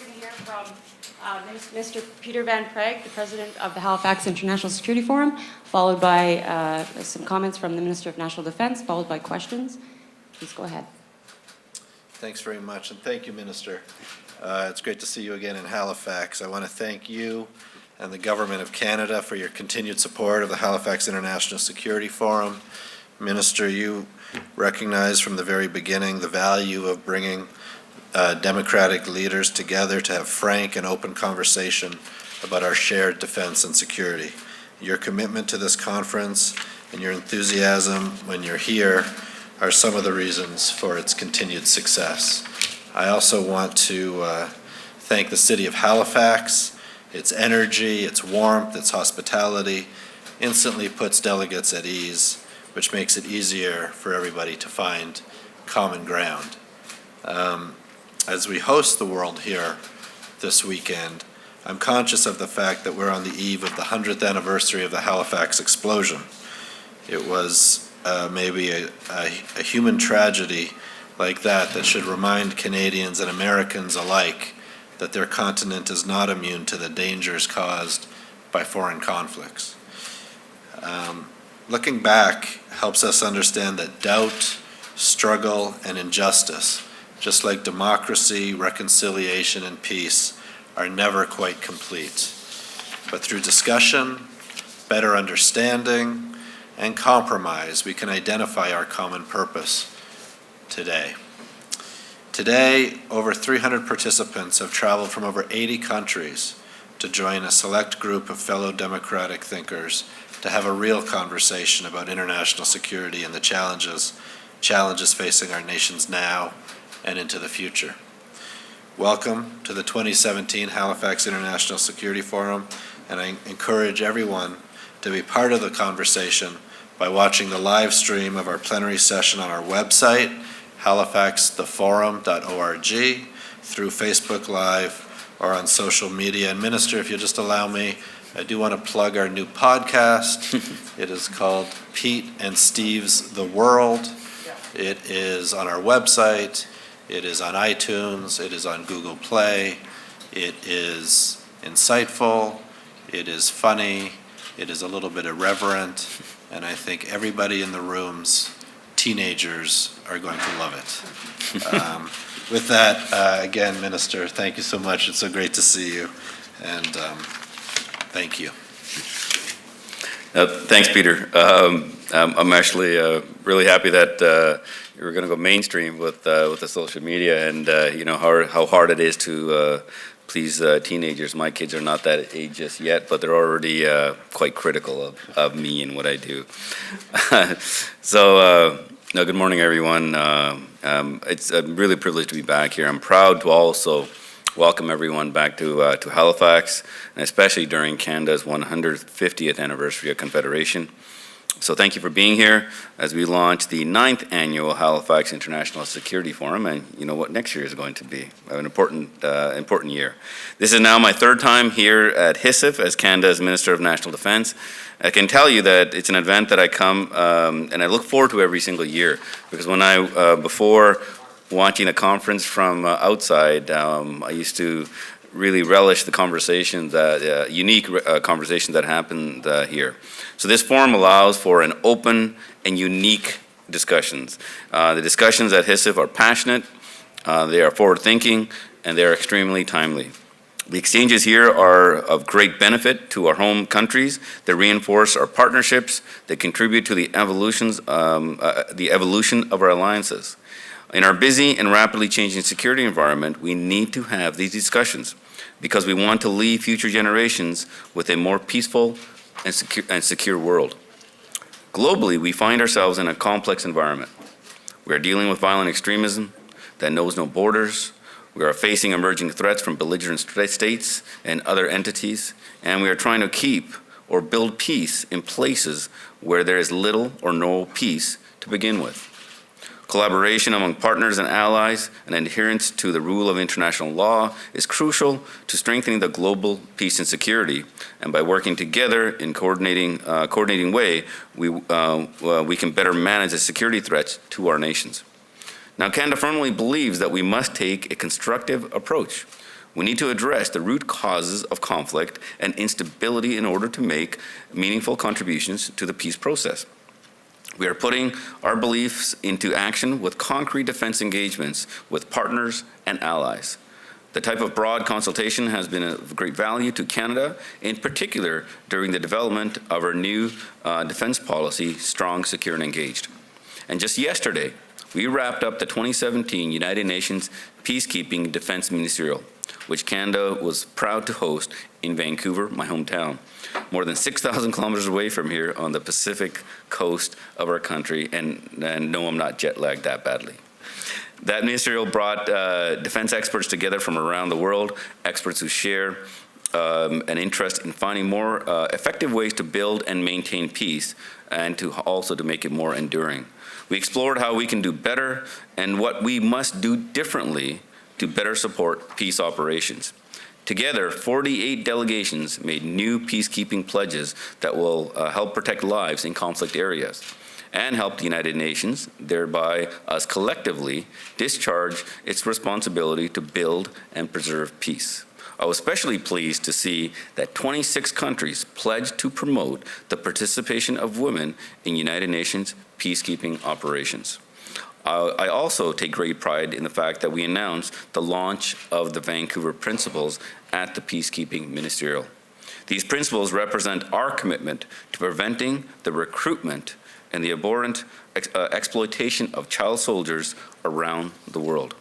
going to hear from Mr. Peter Van Prague, the President of the Halifax International Security Forum, followed by some comments from the Minister of National Defence, followed by questions. Please go ahead. Thanks very much, and thank you, Minister. It's great to see you again in Halifax. I want to thank you and the Government of Canada for your continued support of the Halifax International Security Forum. Minister, you recognized from the very beginning the value of bringing democratic leaders together to have frank and open conversation about our shared defense and security. Your commitment to this conference and your enthusiasm when you're here are some of the reasons for its continued success. I also want to thank the City of Halifax. Its energy, its warmth, its hospitality instantly puts delegates at ease, which makes it easier for everybody to find common ground. As we host the world here this weekend, I'm conscious of the fact that we're on the eve of the 100th anniversary of the Halifax explosion. It was maybe a human tragedy like that should remind Canadians and Americans alike that their continent is not immune to the dangers caused by foreign conflicts. Looking back helps us understand that doubt, struggle, and injustice, just like democracy, reconciliation, and peace, are never quite complete. But through discussion, better understanding, and compromise, we can identify our common purpose today. Today, over 300 participants have traveled from over 80 countries to join a select group of fellow democratic thinkers to have a real conversation about international security and the challenges facing our nations now and into the future. Welcome to the 2017 Halifax International Security Forum, and I encourage everyone to be part of the conversation by watching the live stream of our plenary session on our website, halifaxtheforum.org, through Facebook Live or on social media. And Minister, if you'll just allow me, I do want to plug our new podcast. It is called Pete and Steve's The World. It is on our website. It is on iTunes. It is on Google Play. It is insightful. It is funny. It is a little bit irreverent. And I think everybody in the room's teenagers are going to love it. With that, again, Minister, thank you so much. It's so great to see you. And thank you. Thanks, Peter. I'm actually really happy that you're going to go mainstream with the social media, and you know how hard it is to please teenagers. My kids are not that age just yet, but they're already quite critical of me and what I do. So, good morning, everyone. It's a really privileged to be back here. I'm proud to also welcome everyone back to Halifax, and especially during Canada's 150th anniversary of Confederation. So thank you for being here as we launch the 9th annual Halifax International Security Forum, and you know what next year is going to be, an important year. This is now my third time here at HISF as Canada's Minister of National Defence. I can tell you that it's an event that I come and I look forward to every single year, because when before watching a conference from outside, I used to really relish the conversations, unique conversations that happened here. So this forum allows for an open and unique discussions. The discussions at HISF are passionate, they are forward-thinking, and they are extremely timely. The exchanges here are of great benefit to our home countries. They reinforce our partnerships. They contribute to the evolution of our alliances. In our busy and rapidly changing security environment, we need to have these discussions because we want to leave future generations with a more peaceful and secure world. Globally, we find ourselves in a complex environment. We are dealing with violent extremism that knows no borders. We are facing emerging threats from belligerent states and other entities, and we are trying to keep or build peace in places where there is little or no peace to begin with. Collaboration among partners and allies and adherence to the rule of international law is crucial to strengthening the global peace and security. And by working together in coordinating way, we can better manage the security threats to our nations. Now, Canada firmly believes that we must take a constructive approach. We need to address the root causes of conflict and instability in order to make meaningful contributions to the peace process. We are putting our beliefs into action with concrete defense engagements with partners and allies. The type of broad consultation has been of great value to Canada, in particular during the development of our new defense policy, Strong, Secure, and Engaged. And just yesterday, we wrapped up the 2017 United Nations Peacekeeping Defense Ministerial, which Canada was proud to host in Vancouver, my hometown, more than 6,000 kilometers away from here on the Pacific coast of our country, and no, I'm not jet lagged that badly. That ministerial brought defense experts together from around the world, experts who share an interest in finding more effective ways to build and maintain peace, and also to make it more enduring. We explored how we can do better and what we must do differently to better support peace operations. Together, 48 delegations made new peacekeeping pledges that will help protect lives in conflict areas and help the United Nations, thereby us collectively, discharge its responsibility to build and preserve peace. I was especially pleased to see that 26 countries pledged to promote the participation of women in United Nations peacekeeping operations. I also take great pride in the fact that we announced the launch of the Vancouver Principles at the Peacekeeping Ministerial. These principles represent our commitment to preventing the recruitment and the abhorrent exploitation of child soldiers around the world.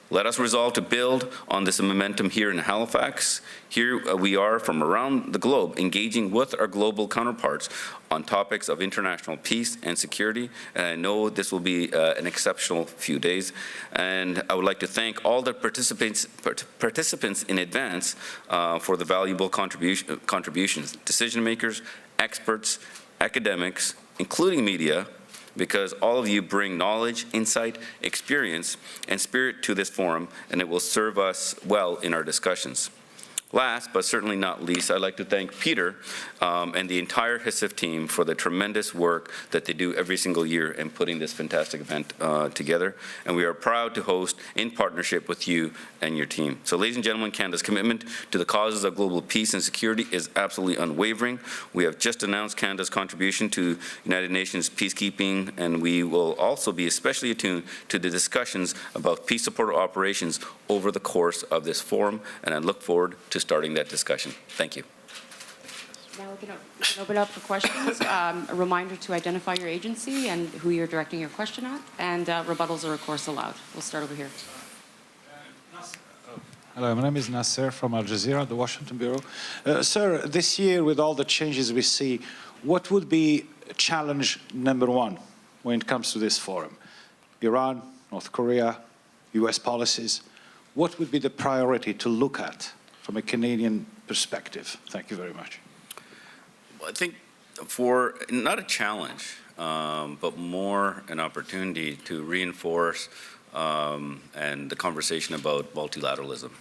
Let us resolve to build on this momentum here in Halifax. Here we are from around the globe engaging with our global counterparts on topics of international peace and security. And I know this will be an exceptional few days. And I would like to thank all the participants in advance for the valuable contributions, decision makers, experts, academics, including media, because all of you bring knowledge, insight, experience, and spirit to this forum, and it will serve us well in our discussions. Last, but certainly not least, I'd like to thank Peter and the entire HISF team for the tremendous work that they do every single year in putting this fantastic event together. And we are proud to host in partnership with you and your team. So ladies and gentlemen, Canada's commitment to the causes of global peace and security is absolutely unwavering. We have just announced Canada's contribution to United Nations peacekeeping, and we will also be especially attuned to the discussions about peace support operations over the course of this forum, and I look forward to starting that discussion. Thank you. Now we can open up for questions. A reminder to identify your agency and who you're directing your question at, and rebuttals are of course allowed. We'll start over here. Hello, my name is Nasser from Al Jazeera, the Washington Bureau. Sir, this year with all the changes we see, what would be challenge number one when it comes to this forum? Iran, North Korea, US policies. What would be the priority to look at from a Canadian perspective? Thank you very much. I think for not a challenge, but more an opportunity to reinforce and the conversation about multilateralism.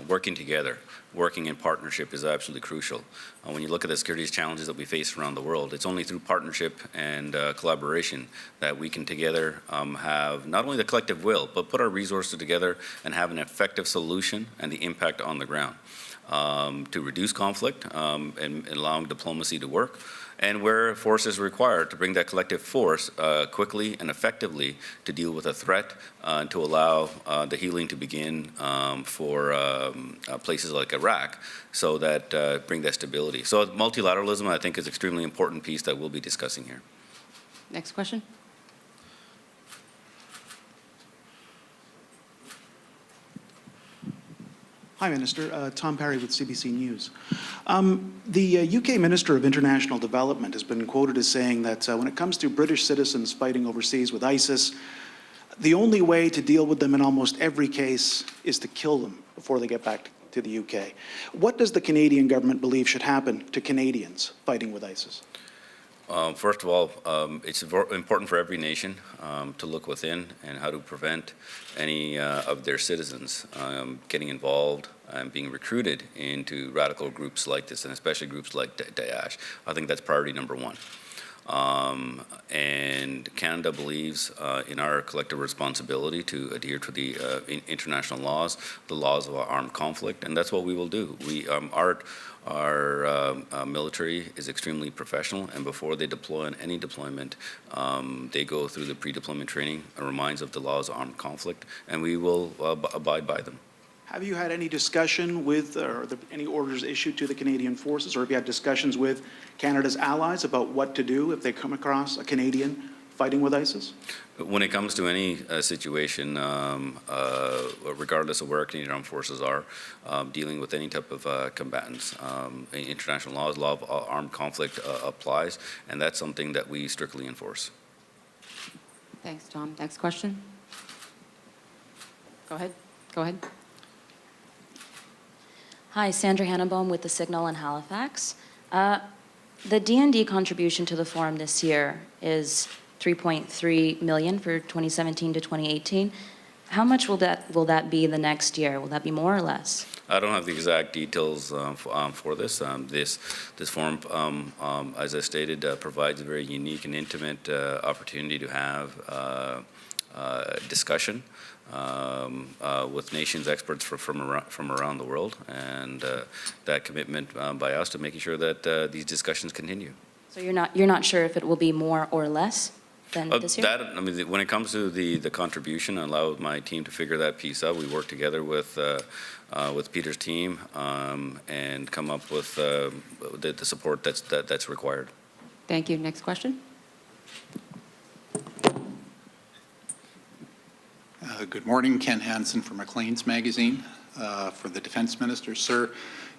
Working together, working in partnership is absolutely crucial. When you look at the security challenges that we face around the world, it's only through partnership and collaboration that we can together have not only the collective will, but put our resources together and have an effective solution and the impact on the ground to reduce conflict and allowing diplomacy to work, and where force is required to bring that collective force quickly and effectively to deal with a threat and to allow the healing to begin for places like Iraq, so that bring that stability. So multilateralism, I think, is an extremely important piece that we'll be discussing here. Next question. Hi, Minister. Tom Parry with CBC News. The UK Minister of International Development has been quoted as saying that when it comes to British citizens fighting overseas with ISIS, the only way to deal with them in almost every case is to kill them before they get back to the UK. What does the Canadian government believe should happen to Canadians fighting with ISIS? First of all, it's important for every nation to look within and how to prevent any of their citizens getting involved and being recruited into radical groups like this, and especially groups like Daesh. I think that's priority number one. And Canada believes in our collective responsibility to adhere to the international laws, the laws of armed conflict, and that's what we will do. Our military is extremely professional, and before they deploy on any deployment, they go through the pre-deployment training and reminds of the laws of armed conflict, and we will abide by them. Have you had any discussion with, or any orders issued to the Canadian forces, or have you had discussions with Canada's allies about what to do if they come across a Canadian fighting with ISIS? When it comes to any situation, regardless of where Canadian Armed Forces are, dealing with any type of combatants, international law of armed conflict applies, and that's something that we strictly enforce. Thanks, Tom. Next question. Go ahead. Go ahead. Hi, Sandra Hannenbaum with The Signal in Halifax. The D&D contribution to the forum this year is $3.3 million for 2017 to 2018. How much will that be the next year? Will that be more or less? I don't have the exact details for this. This forum, as I stated, provides a very unique and intimate opportunity to have discussion with nations experts from around the world, and that commitment by us to making sure that these discussions continue. So you're not sure if it will be more or less than this year? I mean, when it comes to the contribution, I allow my team to figure that piece out. We work together with Peter's team and come up with the support that's required. Thank you. Next question. Good morning, Ken Hansen from Maclean's Magazine. For the Defense Minister, sir,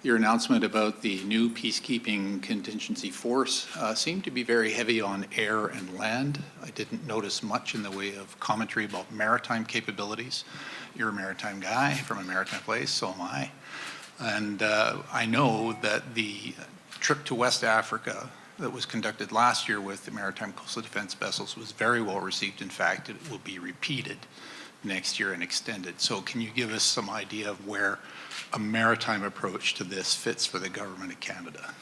your announcement about the new peacekeeping contingency force seemed to be very heavy on air and land. I didn't notice much in the way of commentary about maritime capabilities. You're a maritime guy from a maritime place, so am I. And I know that the trip to West Africa that was conducted last year with the maritime coastal defense vessels was very well received. In fact, it will be repeated next year and extended. So can you give us some idea of where a maritime approach to this fits for the government of Canada?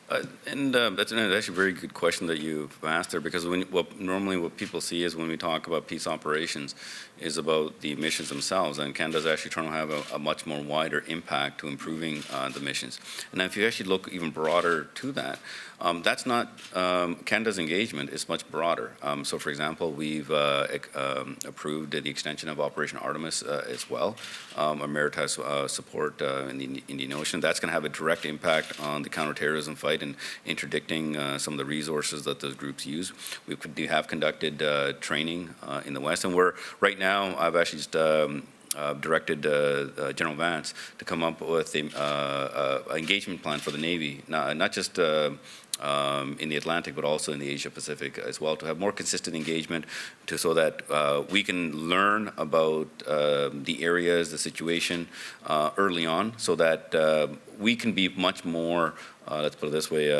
That's actually a very good question that you've asked there, because normally what people see is when we talk about peace operations is about the missions themselves, and Canada's actually trying to have a much more wider impact to improving the missions. And if you actually look even broader to that, that's not, Canada's engagement is much broader. So for example, we've approved the extension of Operation Artemis as well, a maritime support in the Indian Ocean. That's going to have a direct impact on the counterterrorism fight and interdicting some of the resources that those groups use. We have conducted training in the West, and we're right now, I've actually just directed General Vance to come up with an engagement plan for the Navy, not just in the Atlantic, but also in the Asia Pacific as well, to have more consistent engagement, so that we can learn about the areas, the situation early on, so that we can be much more, let's put it this way,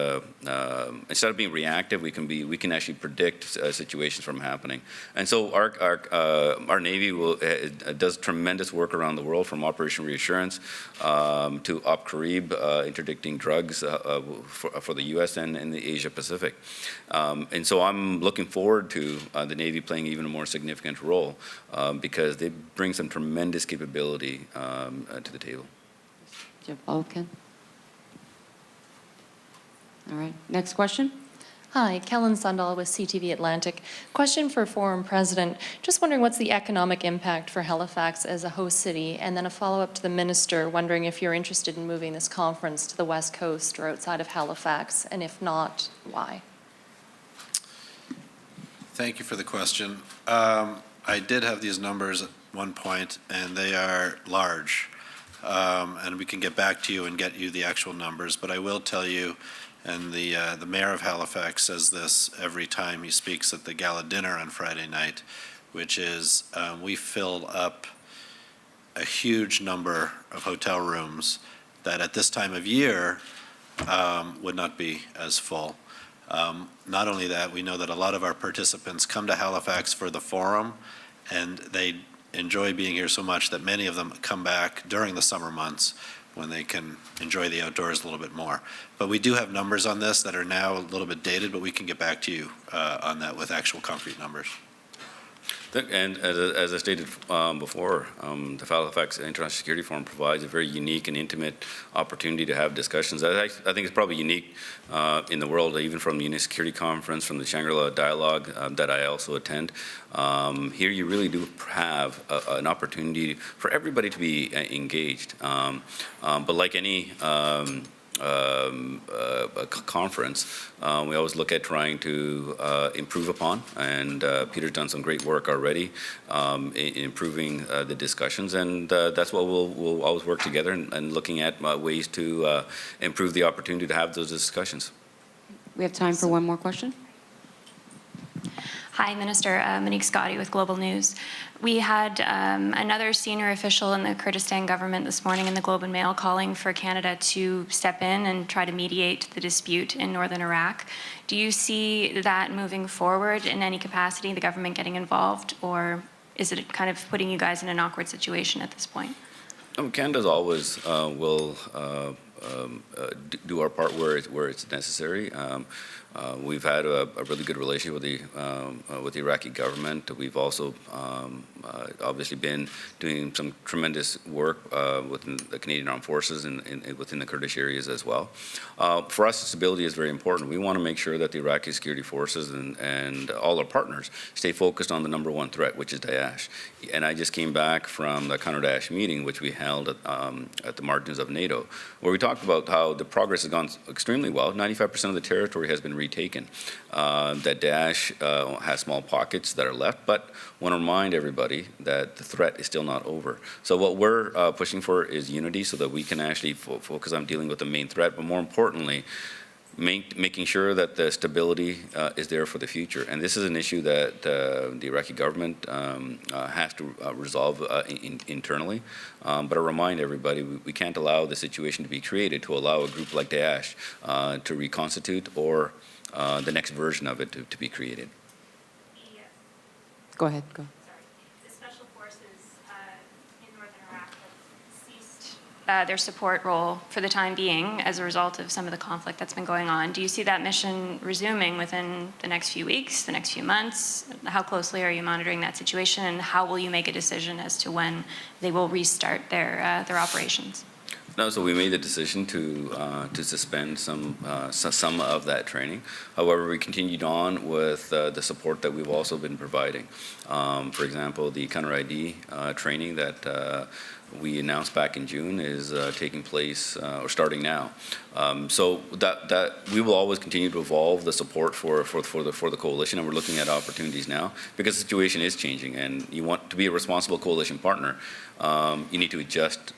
instead of being reactive, we can actually predict situations from happening. And so our Navy does tremendous work around the world, from Operation Reassurance to Op Carib, interdicting drugs for the U.S. and in the Asia Pacific. And so I'm looking forward to the Navy playing even a more significant role, because they bring some tremendous capability to the table. Do you have a follow-up, Ken? All right. Next question. Hi, Kellen Sundal with CTV Atlantic. Question for Forum President. Just wondering what's the economic impact for Halifax as a host city? And then a follow-up to the Minister, wondering if you're interested in moving this conference to the West Coast or outside of Halifax, and if not, why? Thank you for the question. I did have these numbers at one point, and they are large. And we can get back to you and get you the actual numbers, but I will tell you, and the mayor of Halifax says this every time he speaks at the gala dinner on Friday night, which is we filled up a huge number of hotel rooms that at this time of year would not be as full. Not only that, we know that a lot of our participants come to Halifax for the forum, and they enjoy being here so much that many of them come back during the summer months when they can enjoy the outdoors a little bit more. But we do have numbers on this that are now a little bit dated, but we can get back to you on that with actual concrete numbers. And as I stated before, the Halifax International Security Forum provides a very unique and intimate opportunity to have discussions. I think it's probably unique in the world, even from the Unity Security Conference, from the Shangri-La Dialogue that I also attend. Here you really do have an opportunity for everybody to be engaged. But like any a conference, we always look at trying to improve upon, and Peter's done some great work already in improving the discussions, and that's what we'll always work together and looking at ways to improve the opportunity to have those discussions. We have time for one more question. Hi, Minister. Monique Scotti with Global News. We had another senior official in the Kurdistan government this morning in the Globe and Mail calling for Canada to step in and try to mediate the dispute in northern Iraq. Do you see that moving forward in any capacity, the government getting involved, or is it kind of putting you guys in an awkward situation at this point? Canada's always will do our part where it's necessary. We've had a really good relationship with the Iraqi government. We've also obviously been doing some tremendous work within the Canadian Armed Forces and within the Kurdish areas as well. For us, stability is very important. We want to make sure that the Iraqi security forces and all our partners stay focused on the #1 threat, which is Daesh. And I just came back from the counter-Daesh meeting, which we held at the margins of NATO, where we talked about how the progress has gone extremely well. 95% of the territory has been retaken. That Daesh has small pockets that are left, but want to remind everybody that the threat is still not over. So what we're pushing for is unity so that we can actually focus on dealing with the main threat, but more importantly, making sure that the stability is there for the future. And this is an issue that the Iraqi government has to resolve internally. But I remind everybody, we can't allow the situation to be created to allow a group like Daesh to reconstitute or the next version of it to be created. Go ahead. Go. The special forces in northern Iraq have ceased their support role for the time being as a result of some of the conflict that's been going on. Do you see that mission resuming within the next few weeks, the next few months? How closely are you monitoring that situation, and how will you make a decision as to when they will restart their operations? No, so we made the decision to suspend some of that training. However, we continued on with the support that we've also been providing. For example, the counter ID training that we announced back in June is taking place or starting now. So that we will always continue to evolve the support for the coalition, and we're looking at opportunities now because the situation is changing, and you want to be a responsible coalition partner. You need to adjust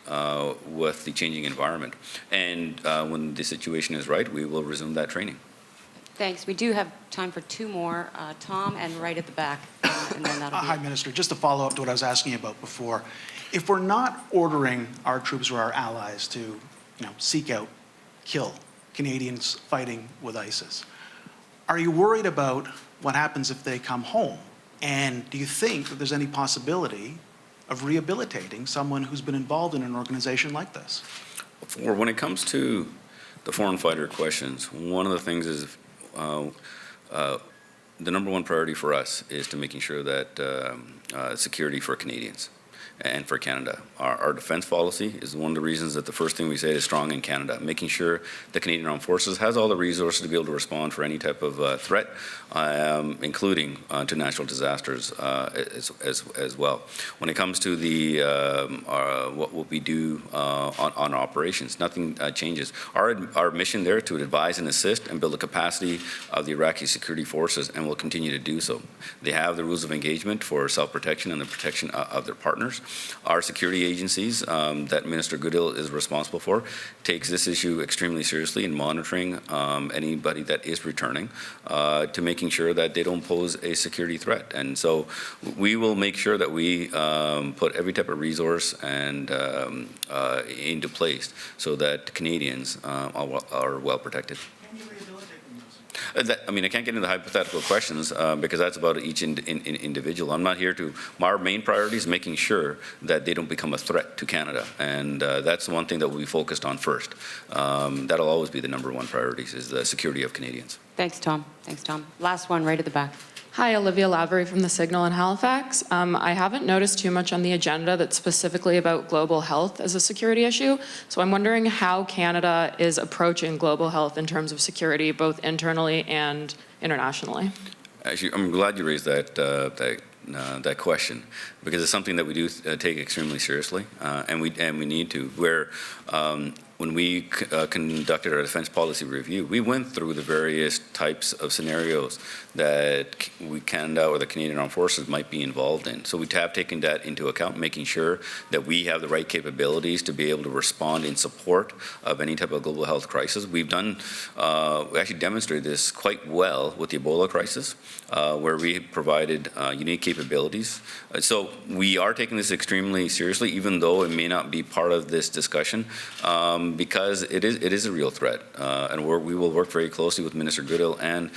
with the changing environment, and when the situation is right, we will resume that training. Thanks. We do have time for two more. Tom, and right at the back, and then that'll be Hi, it. Minister. Just to follow up to what I was asking about before, if we're not ordering our troops or our allies to, seek out, kill Canadians fighting with ISIS, are you worried about what happens if they come home? And do you think that there's any possibility of rehabilitating someone who's been involved in an organization like this? When it comes to the foreign fighter questions, one of the things is the #1 priority for us is to making sure that security for Canadians and for Canada. Our defense policy is one of the reasons that the first thing we say is strong in Canada, making sure the Canadian Armed Forces has all the resources to be able to respond for any type of threat, including to natural disasters as well. When it comes to the what we do on operations, nothing changes. Our mission there to advise and assist and build the capacity of the Iraqi security forces, and will continue to do so. They have the rules of engagement for self-protection and the protection of their partners. Our security agencies that Minister Goodell is responsible for takes this issue extremely seriously in monitoring anybody that is returning to making sure that they don't pose a security threat. And so we will make sure that we put every type of resource and into place so that Canadians are well protected. I can't get into the hypothetical questions because that's about each individual. I'm not here to, our main priority is making sure that they don't become a threat to Canada. And that's the one thing that we'll be focused on first. That'll always be the number one priority, is the security of Canadians. Thanks, Tom. Thanks, Tom. Last one, right at the back. Hi, Olivia Lavery from the Signal in Halifax. I haven't noticed too much on the agenda that's specifically about global health as a security issue. So I'm wondering how Canada is approaching global health in terms of security, both internally and internationally. Actually, I'm glad you raised that question, because it's something that we do take extremely seriously, and we need to. When we conducted our defense policy review, we went through the various types of scenarios that Canada or the Canadian Armed Forces might be involved in. So we have taken that into account, making sure that we have the right capabilities to be able to respond in support of any type of global health crisis. We've we actually demonstrated this quite well with the Ebola crisis, where we provided unique capabilities. So we are taking this extremely seriously, even though it may not be part of this discussion. Because it is a real threat, and we will work very closely with Minister Goodale and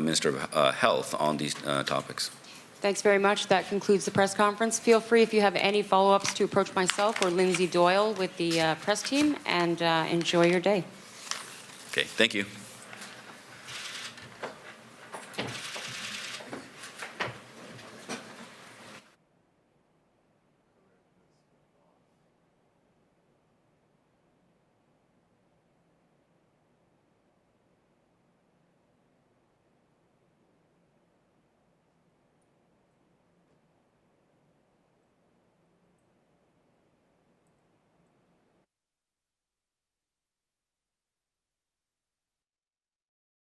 Minister of Health on these topics. Thanks very much. That concludes the press conference. Feel free, if you have any follow-ups, to approach myself or Lindsay Doyle with the press team, and enjoy your day. Okay, thank you.